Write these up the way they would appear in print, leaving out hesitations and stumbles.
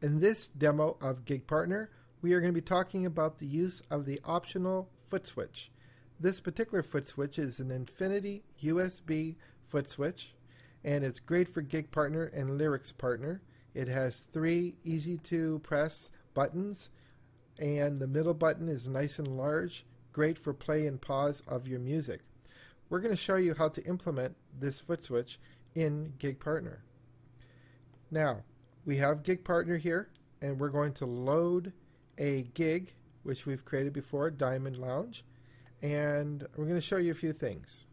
In this demo of GiG Partner, we are going to be talking about the use of the optional foot switch. This particular foot switch is an Infinity USB foot switch, and it's great for GiG Partner and Lyrics Partner. It has 3 easy to press buttons, and the middle button is nice and large, great for play and pause of your music. We're going to show you how to implement this foot switch in GiG Partner. Now, we have GiG Partner here, and we're going to load a gig, which we've created before, Diamond Lounge, and we're going to show you a few things.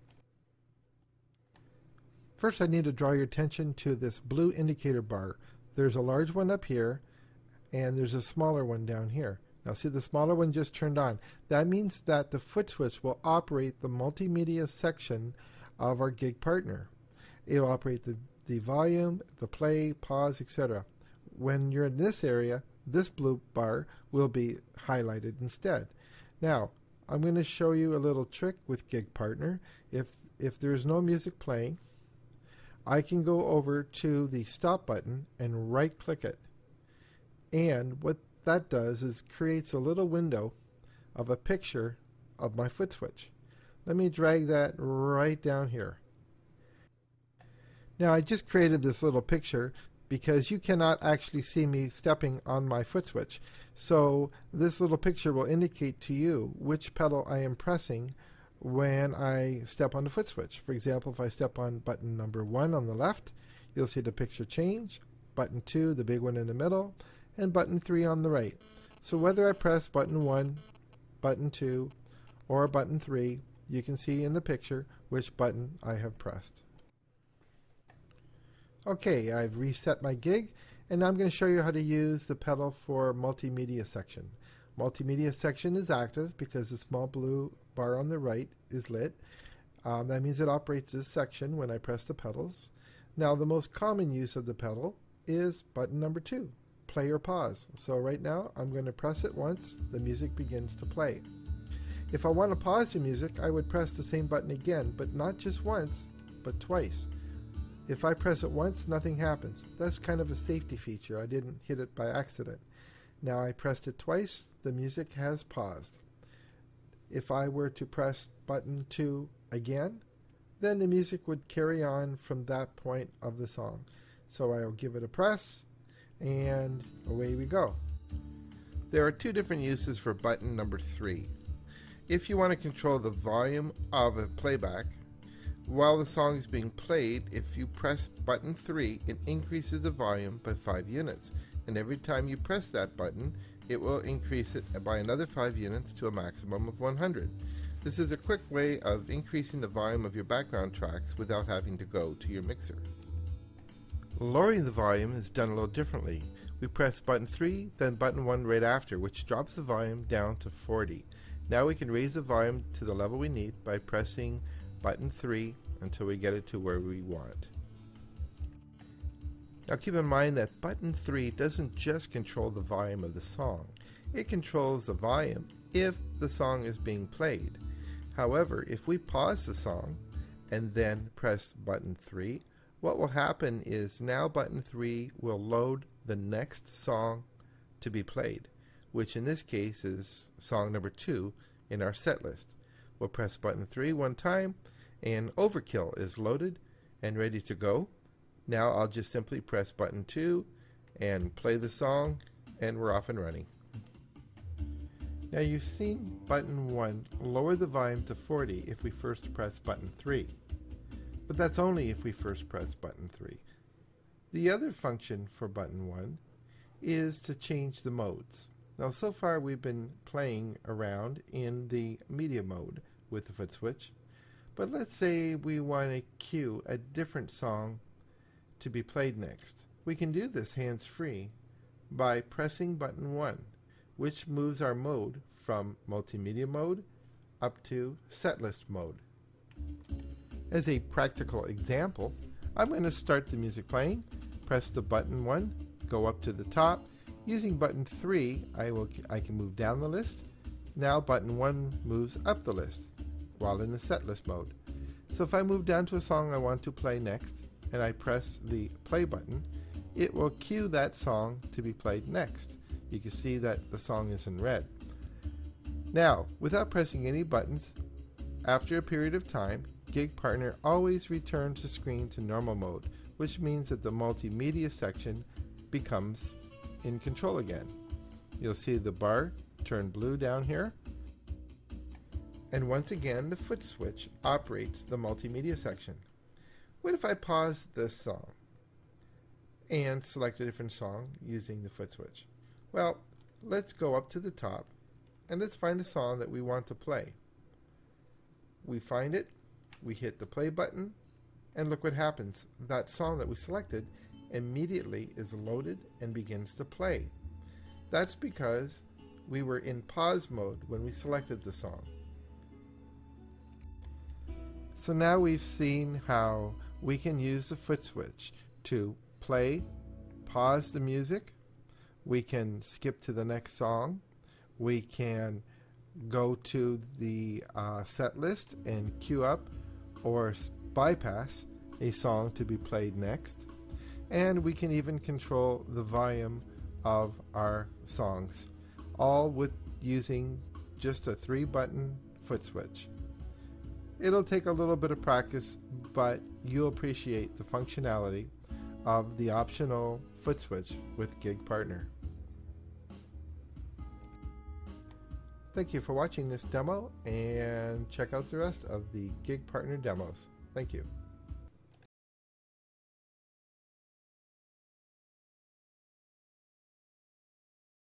First, I need to draw your attention to this blue indicator bar. There's a large one up here, and there's a smaller one down here. Now see, the smaller one just turned on. That means that the foot switch will operate the multimedia section of our GiG Partner. It'll operate the volume, the play, pause, etc. When you're in this area, this blue bar will be highlighted instead. Now, I'm going to show you a little trick with GiG Partner. If there's no music playing, I can go over to the stop button and right click it. And what that does is creates a little window of a picture of my foot switch. Let me drag that right down here. Now I just created this little picture because you cannot actually see me stepping on my foot switch. So this little picture will indicate to you which pedal I am pressing when I step on the foot switch. For example, if I step on button number 1 on the left, you'll see the picture change. Button 2, the big one in the middle, and button 3 on the right. So whether I press button 1, button 2, or button 3, you can see in the picture which button I have pressed. Okay, I've reset my gig, and now I'm going to show you how to use the pedal for multimedia section. Multimedia section is active because the small blue bar on the right is lit. That means it operates this section when I press the pedals. Now the most common use of the pedal is button number 2, play or pause. So right now I'm going to press it once, the music begins to play. If I want to pause the music, I would press the same button again, but not just once, but twice. If I press it once, nothing happens. That's kind of a safety feature. I didn't hit it by accident. Now I pressed it twice, the music has paused. If I were to press button 2 again, then the music would carry on from that point of the song. So I'll give it a press, and away we go. There are 2 different uses for button number 3. If you want to control the volume of a playback, while the song is being played, if you press button 3, it increases the volume by 5 units. And every time you press that button, it will increase it by another 5 units to a maximum of 100. This is a quick way of increasing the volume of your background tracks without having to go to your mixer. Lowering the volume is done a little differently. We press button 3, then button 1 right after, which drops the volume down to 40. Now we can raise the volume to the level we need by pressing button 3 until we get it to where we want. Now keep in mind that button 3 doesn't just control the volume of the song. It controls the volume if the song is being played. However, if we pause the song and then press button 3, what will happen is now button 3 will load the next song to be played, which in this case is song number 2 in our set list. We'll press button 3 one time, and Overkill is loaded and ready to go. Now I'll just simply press button 2 and play the song, and we're off and running. Now you've seen button 1 lower the volume to 40 if we first press button 3. But that's only if we first press button 3. The other function for button 1 is to change the modes. Now so far we've been playing around in the media mode with the foot switch, but let's say we want to cue a different song to be played next. We can do this hands-free by pressing button 1, which moves our mode from multimedia mode up to setlist mode. As a practical example, I'm going to start the music playing, press the button 1, go up to the top. Using button 3, I can move down the list. Now button 1 moves up the list while in the setlist mode. So if I move down to a song I want to play next, and I press the play button, it will cue that song to be played next. You can see that the song is in red. Now, without pressing any buttons, after a period of time, GiG Partner always returns the screen to normal mode, which means that the multimedia section becomes in control again. You'll see the bar turn blue down here. And once again, the foot switch operates the multimedia section. What if I pause this song and select a different song using the foot switch? Well, let's go up to the top and let's find a song that we want to play. We find it, we hit the play button, and look what happens. That song that we selected immediately is loaded and begins to play. That's because we were in pause mode when we selected the song. So now we've seen how we can use the foot switch to play, pause the music, we can skip to the next song, we can go to the set list and queue up or bypass a song to be played next, and we can even control the volume of our songs, all with using just a 3-button foot switch. It'll take a little bit of practice, but you'll appreciate the functionality of the optional foot switch with GiG Partner. Thank you for watching this demo, and check out the rest of the GiG Partner demos. Thank you.